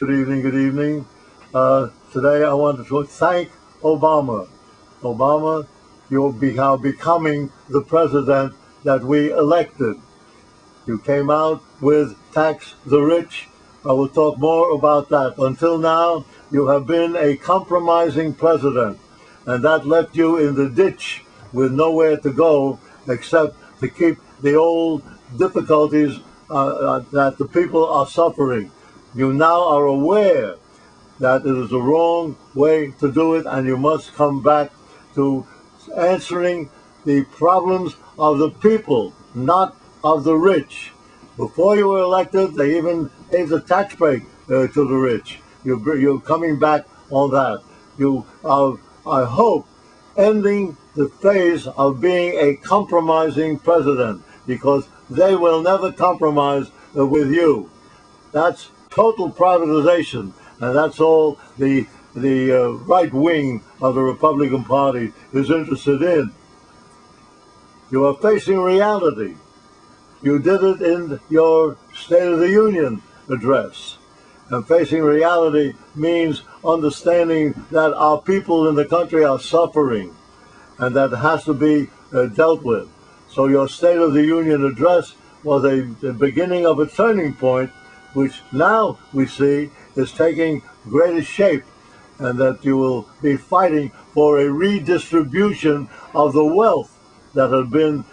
Good evening, good evening. Today I want to thank Obama. Obama, you're becoming the president that we elected. You came out with tax the rich. I will talk more about that. Until now, you have been a compromising president, and that left you in the ditch with nowhere to go except to keep the old difficulties that the people are suffering. You now are aware that it is the wrong way to do it, and you must come back to answering the problems of the people, not of the rich. Before you were elected, they even gave the tax break to the rich. You're coming back on that. You are, I hope, ending the phase of being a compromising president, because they will never compromise with you. That's total privatization, and that's all the right wing of the Republican Party is interested in. You are facing reality. You did it in your State of the Union address. And facing reality means understanding that our people in the country are suffering, and that has to be dealt with. So your State of the Union address was the beginning of a turning point, which now we see is taking greater shape, and that you will be fighting for a redistribution of the wealth that had been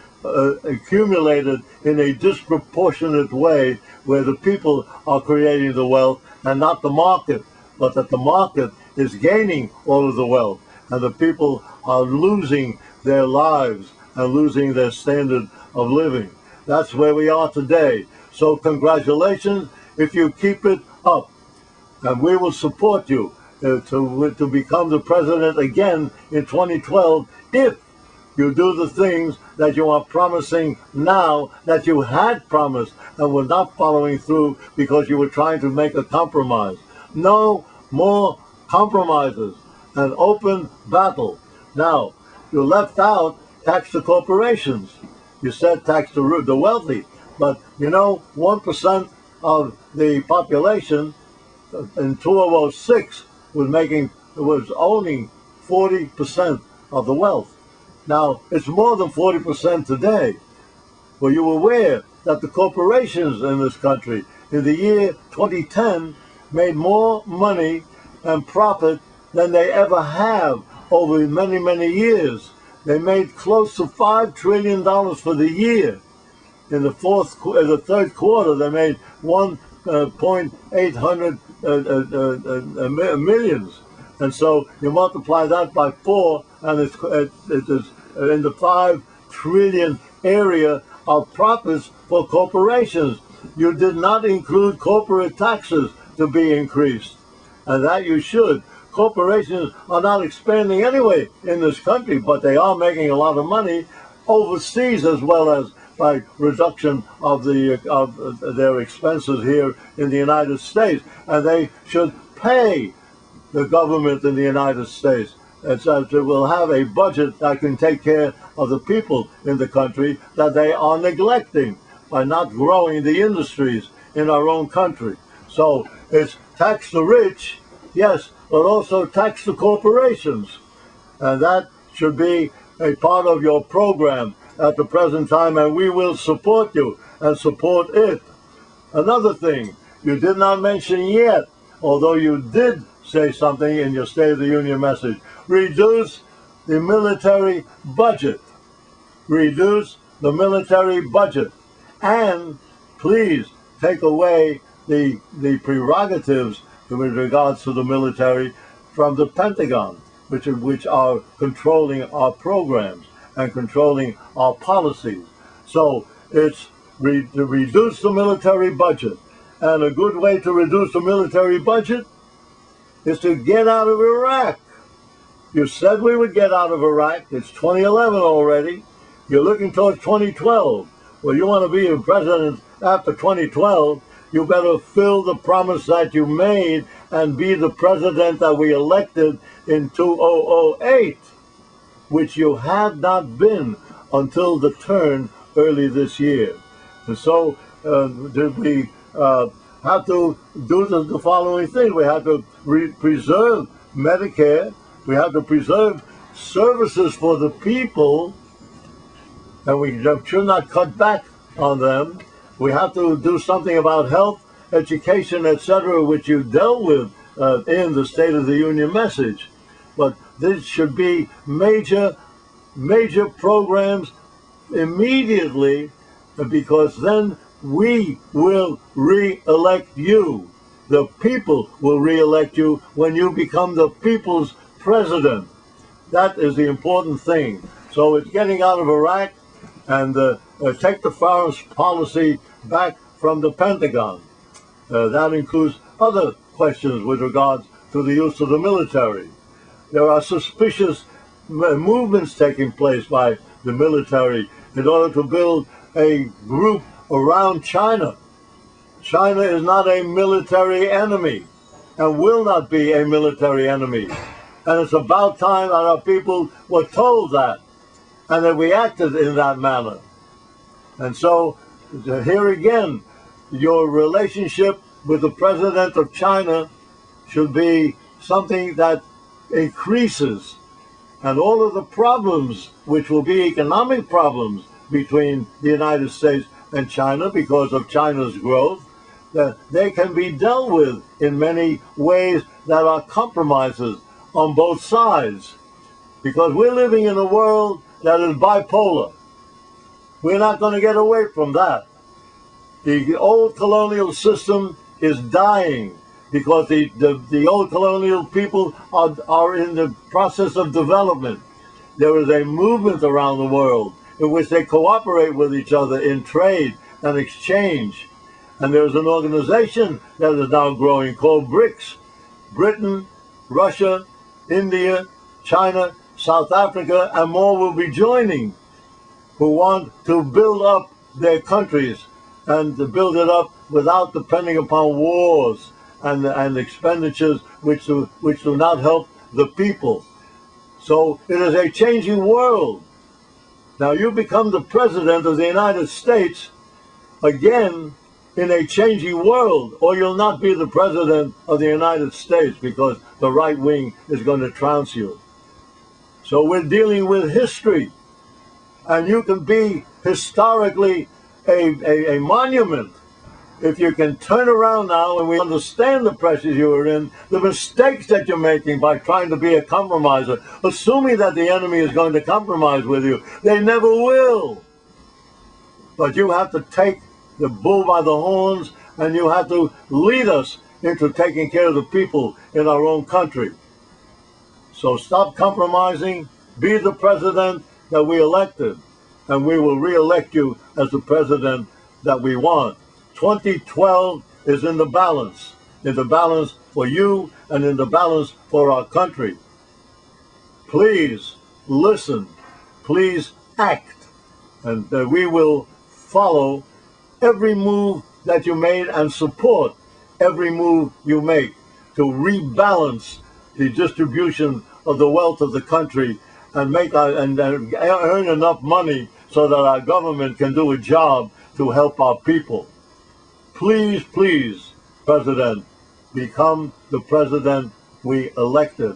accumulated in a disproportionate way, where the people are creating the wealth and not the market, but that the market is gaining all of the wealth, and the people are losing their lives and losing their standard of living. That's where we are today. So congratulations if you keep it up, and we will support you to become the president again in 2012 if you do the things that you are promising now that you had promised and were not following through because you were trying to make a compromise. No more compromises. An open battle. Now, you left out tax the corporations. You said tax the wealthy. But, 1% of the population in 2006 was owning 40% of the wealth. Now, it's more than 40% today. Were you aware that the corporations in this country in the year 2010 made more money and profit than they ever have over many, many years? They made close to $5 trillion for the year. In the third quarter, they made 1.800 millions. And so you multiply that by 4, and it is in the 5 trillion area of profits for corporations. You did not include corporate taxes to be increased, and that you should. Corporations are not expanding anyway in this country, but they are making a lot of money overseas, as well as by reduction of their expenses here in the United States, and they should pay the government in the United States, and so it will have a budget that can take care of the people in the country that they are neglecting by not growing the industries in our own country. So it's tax the rich, yes, but also tax the corporations. And that should be a part of your program at the present time, and we will support you and support it. Another thing you did not mention yet, although you did say something in your State of the Union message: reduce the military budget. Reduce the military budget. And please take away the prerogatives with regards to the military from the Pentagon, which are controlling our programs and controlling our policies. So it's to reduce the military budget. And a good way to reduce the military budget is to get out of Iraq. You said we would get out of Iraq. It's 2011 already. You're looking towards 2012. Well, you want to be a president after 2012, you better fill the promise that you made and be the president that we elected in 2008, which you had not been until the turn early this year. And so we have to do the following thing. We have to preserve Medicare. We have to preserve services for the people, and we should not cut back on them. We have to do something about health, education, etc., which you dealt with in the State of the Union message. But this should be major programs immediately, because then we will re-elect you. The people will re-elect you when you become the people's president. That is the important thing. So it's getting out of Iraq and take the foreign policy back from the Pentagon. That includes other questions with regards to the use of the military. There are suspicious movements taking place by the military in order to build a group around China. China is not a military enemy and will not be a military enemy. And it's about time that our people were told that and that we acted in that manner. And so, here again, your relationship with the president of China should be something that increases, and all of the problems, which will be economic problems between the United States and China because of China's growth, that they can be dealt with in many ways that are compromises on both sides. Because we're living in a world that is bipolar. We're not going to get away from that. The old colonial system is dying because the old colonial people are in the process of development. There is a movement around the world in which they cooperate with each other in trade and exchange. And there's an organization that is now growing called BRICS. Britain, Russia, India, China, South Africa, and more will be joining, who want to build up their countries and to build it up without depending upon wars and expenditures which do not help the people. So it is a changing world. Now you become the president of the United States again in a changing world, or you'll not be the president of the United States because the right wing is going to trounce you. So we're dealing with history, and you can be historically a monument if you can turn around now and we understand the pressures you were in, the mistakes that you're making by trying to be a compromiser, assuming that the enemy is going to compromise with you. They never will. But you have to take the bull by the horns, and you have to lead us into taking care of the people in our own country. So stop compromising, be the president that we elected, and we will re-elect you as the president that we want. 2012 is in the balance for you and in the balance for our country. Please listen, please act, and we will follow every move that you made and support every move you make to rebalance the distribution of the wealth of the country and earn enough money so that our government can do a job to help our people. Please, please, President, become the president we elected.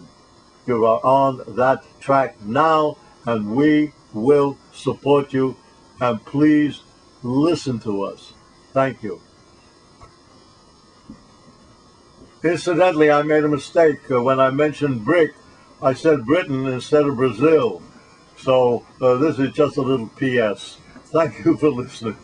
You are on that track now, and we will support you. And please listen to us. Thank you. Incidentally, I made a mistake. When I mentioned BRIC, I said Britain instead of Brazil. So this is just a little PS. Thank you for listening.